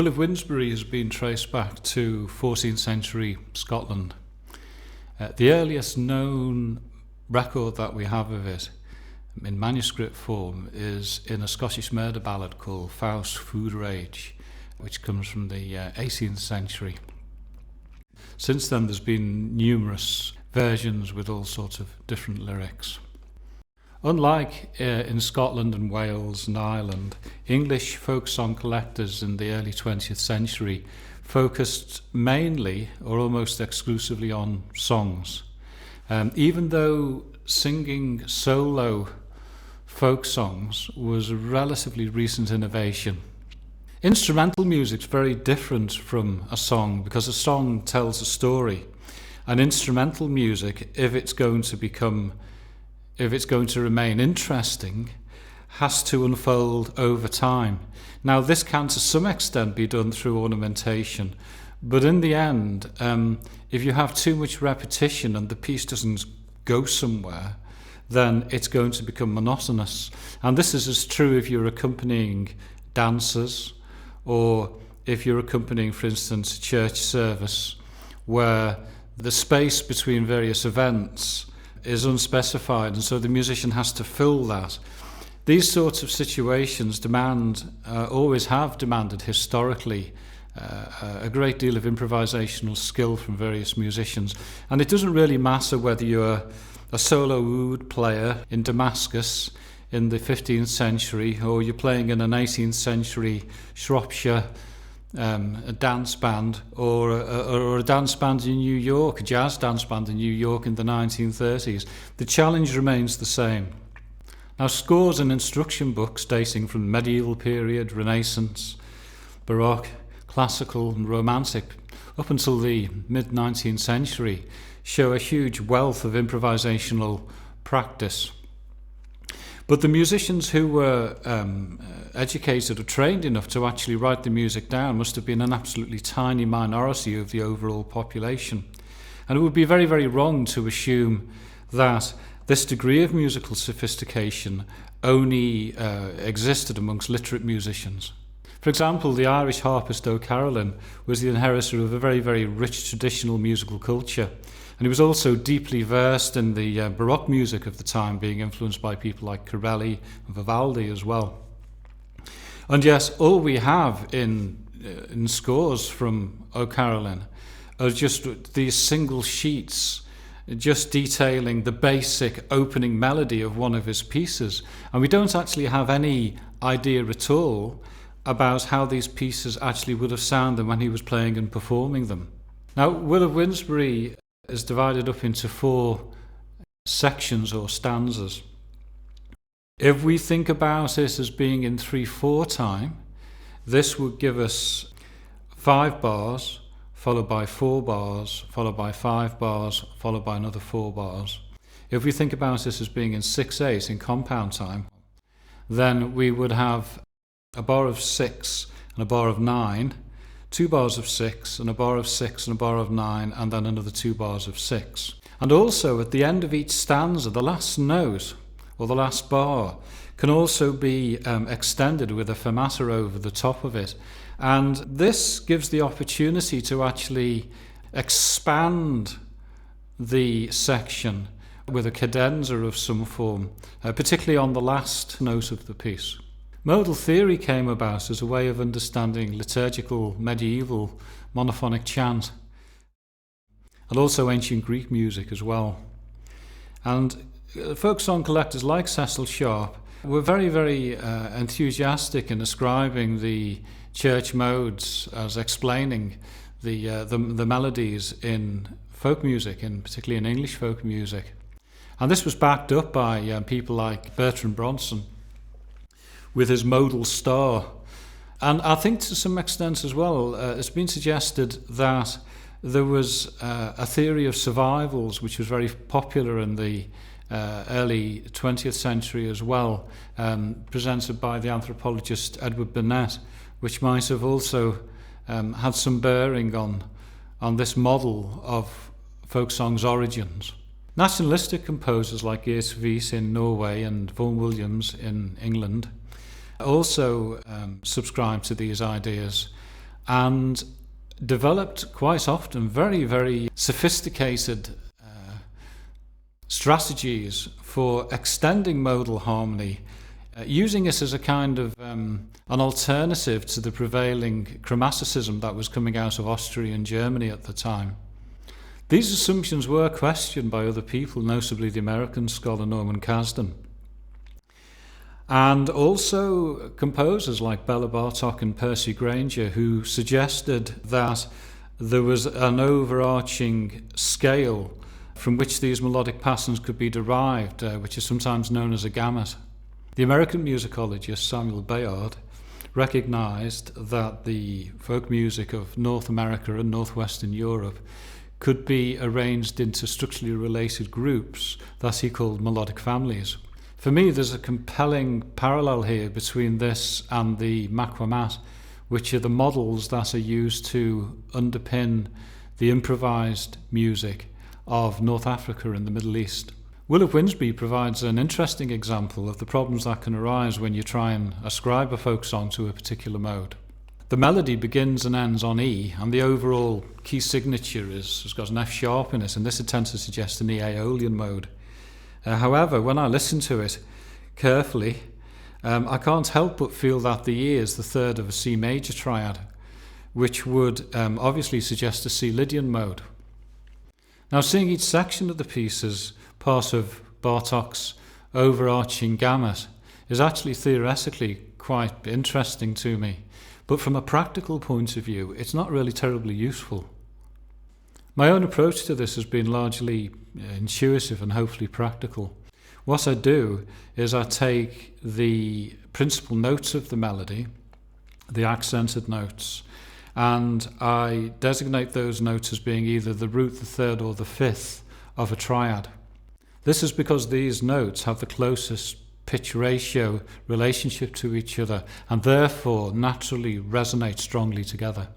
Will of Winsbury has been traced back to 14th century Scotland. The earliest known record that we have of it in manuscript form is in a Scottish murder ballad called Faust Food Rage, which comes from the 18th century. Since then there's been numerous versions with all sorts of different lyrics. Unlike in Scotland and Wales and Ireland, English folk song collectors in the early 20th century focused mainly or almost exclusively on songs. Even though singing solo folk songs was a relatively recent innovation. Instrumental music is very different from a song because a song tells a story. And instrumental music, if it's going to remain interesting, has to unfold over time. Now, this can to some extent be done through ornamentation, but in the end, if you have too much repetition and the piece doesn't go somewhere, then it's going to become monotonous. And this is as true if you're accompanying dancers, or if you're accompanying, for instance, a church service, where the space between various events is unspecified, and so the musician has to fill that. These sorts of situations always have demanded historically a great deal of improvisational skill from various musicians. And it doesn't really matter whether you're a solo oud player in Damascus in the 15th century, or you're playing in an 18th century Shropshire a dance band, or a dance band in New York, a jazz dance band in New York in the 1930s. The challenge remains the same. Now, scores and instruction books dating from the medieval period, Renaissance, Baroque, Classical and Romantic, up until the mid-19th century, show a huge wealth of improvisational practice. But the musicians who were educated or trained enough to actually write the music down must have been an absolutely tiny minority of the overall population. And it would be very, very wrong to assume that this degree of musical sophistication only existed amongst literate musicians. For example, the Irish harpist O'Carolan was the inheritor of a very, very rich traditional musical culture. And he was also deeply versed in the Baroque music of the time, being influenced by people like Corelli and Vivaldi as well. And yes, all we have in scores from O'Carolan are just these single sheets, just detailing the basic opening melody of one of his pieces. And we don't actually have any idea at all about how these pieces actually would have sounded when he was playing and performing them. Now, Will of Winsbury is divided up into 4 sections or stanzas. If we think about it as being in 3/4 time, this would give us 5 bars, followed by 4 bars, followed by 5 bars, followed by another 4 bars. If we think about this as being in 6/8 in compound time, then we would have a bar of 6 and a bar of 9, 2 bars of 6 and a bar of 6 and a bar of 9, and then another 2 bars of 6. And also at the end of each stanza, the last note or the last bar can also be extended with a fermata over the top of it. And this gives the opportunity to actually expand the section with a cadenza of some form, particularly on the last note of the piece. Modal theory came about as a way of understanding liturgical medieval monophonic chant, and also ancient Greek music as well. And folk song collectors like Cecil Sharp were very, very enthusiastic in ascribing the church modes as explaining the melodies in folk music, and particularly in English folk music. And this was backed up by people like Bertrand Bronson with his modal star. And I think to some extent as well, it's been suggested that there was a theory of survivals which was very popular in the early 20th century as well, presented by the anthropologist Edward Burnett, which might have also had some bearing on this model of folk song's origins. Nationalistic composers like Geert Vries in Norway and Vaughan Williams in England also subscribed to these ideas, and developed quite often very, very sophisticated strategies for extending modal harmony, using it as a kind of an alternative to the prevailing chromaticism that was coming out of Austria and Germany at the time. These assumptions were questioned by other people, notably the American scholar Norman Kasdan, and also composers like Bela Bartok and Percy Grainger, who suggested that there was an overarching scale from which these melodic patterns could be derived, which is sometimes known as a gamut. The American musicologist Samuel Bayard recognized that the folk music of North America and Northwestern Europe could be arranged into structurally related groups that he called melodic families. For me, there's a compelling parallel here between this and the makwamat, which are the models that are used to underpin the improvised music of North Africa and the Middle East. Will of Winsbury provides an interesting example of the problems that can arise when you try and ascribe a folk song to a particular mode. The melody begins and ends on E, and the overall key signature has got an F sharp in it, and this tends to suggest an E Aeolian mode. However, when I listen to it carefully, I can't help but feel that the E is the third of a C major triad, which would obviously suggest a C Lydian mode. Now, seeing each section of the piece as part of Bartok's overarching gamut is actually theoretically quite interesting to me, but from a practical point of view, it's not really terribly useful. My own approach to this has been largely intuitive and hopefully practical. What I do is I take the principal notes of the melody, the accented notes, and I designate those notes as being either the root, the third, or the fifth of a triad. This is because these notes have the closest pitch ratio relationship to each other and therefore naturally resonate strongly together.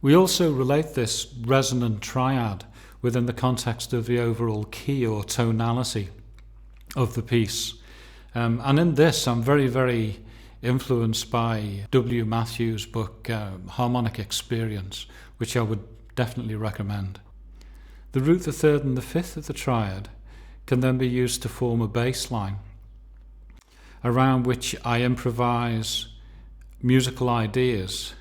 We also relate this resonant triad within the context of the overall key or tonality of the piece. And in this, I'm very, very influenced by W. Matthews' book, Harmonic Experience, which I would definitely recommend. The root, the third, and the fifth of the triad can then be used to form a bass line around which I improvise musical ideas,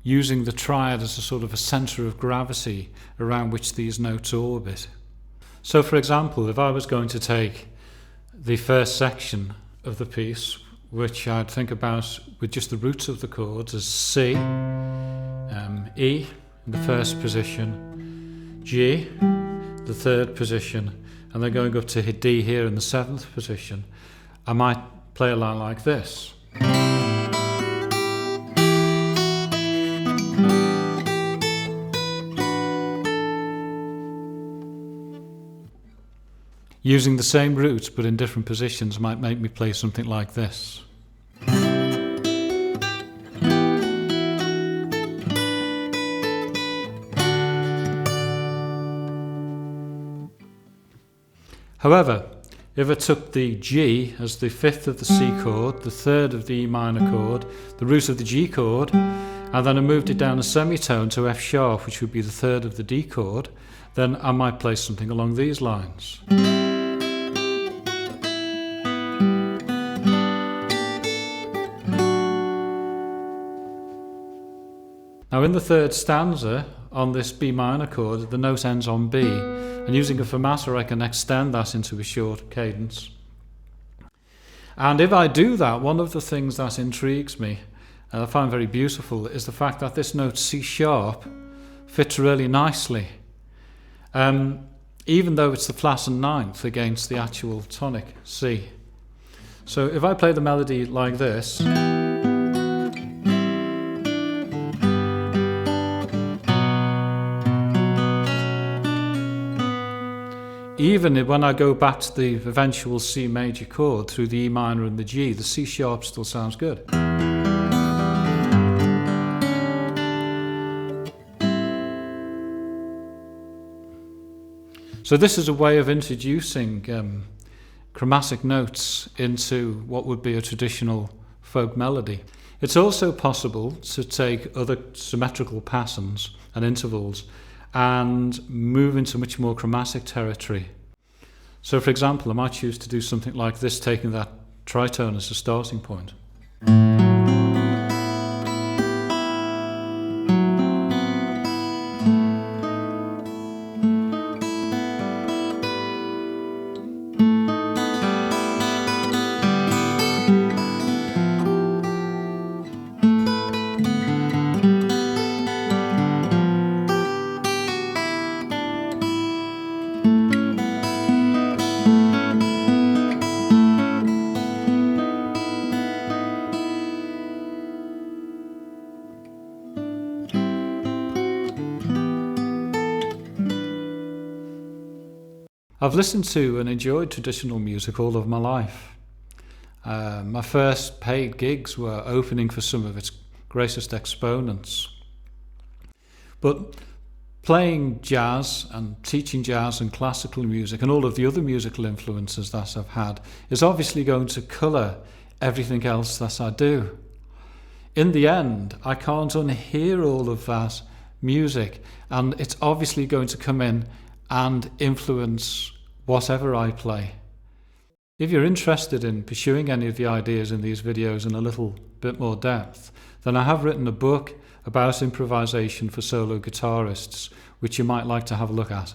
using the triad as a sort of a centre of gravity around which these notes orbit. So, for example, if I was going to take the first section of the piece, which I'd think about with just the roots of the chords as C, E in the first position, G, the third position, and then going up to D here in the seventh position, I might play a line like this. Using the same roots but in different positions might make me play something like this. However, if I took the G as the fifth of the C chord, the third of the E minor chord, the root of the G chord, and then I moved it down a semitone to F sharp, which would be the third of the D chord, then I might play something along these lines. Now in the third stanza, on this B minor chord, the note ends on B, and using a fermata I can extend that into a short cadence. And if I do that, one of the things that intrigues me, and I find very beautiful, is the fact that this note C sharp fits really nicely, even though it's the flattened ninth against the actual tonic C. So if I play the melody like this, even when I go back to the eventual C major chord through the E minor and the G, the C sharp still sounds good. So this is a way of introducing chromatic notes into what would be a traditional folk melody. It's also possible to take other symmetrical patterns and intervals and move into much more chromatic territory. So for example, I might choose to do something like this, taking that tritone as a starting point. I've listened to and enjoyed traditional music all of my life. My first paid gigs were opening for some of its greatest exponents. But playing jazz and teaching jazz and classical music and all of the other musical influences that I've had is obviously going to colour everything else that I do. In the end, I can't unhear all of that music, and it's obviously going to come in and influence whatever I play. If you're interested in pursuing any of the ideas in these videos in a little bit more depth, then I have written a book about improvisation for solo guitarists, which you might like to have a look at.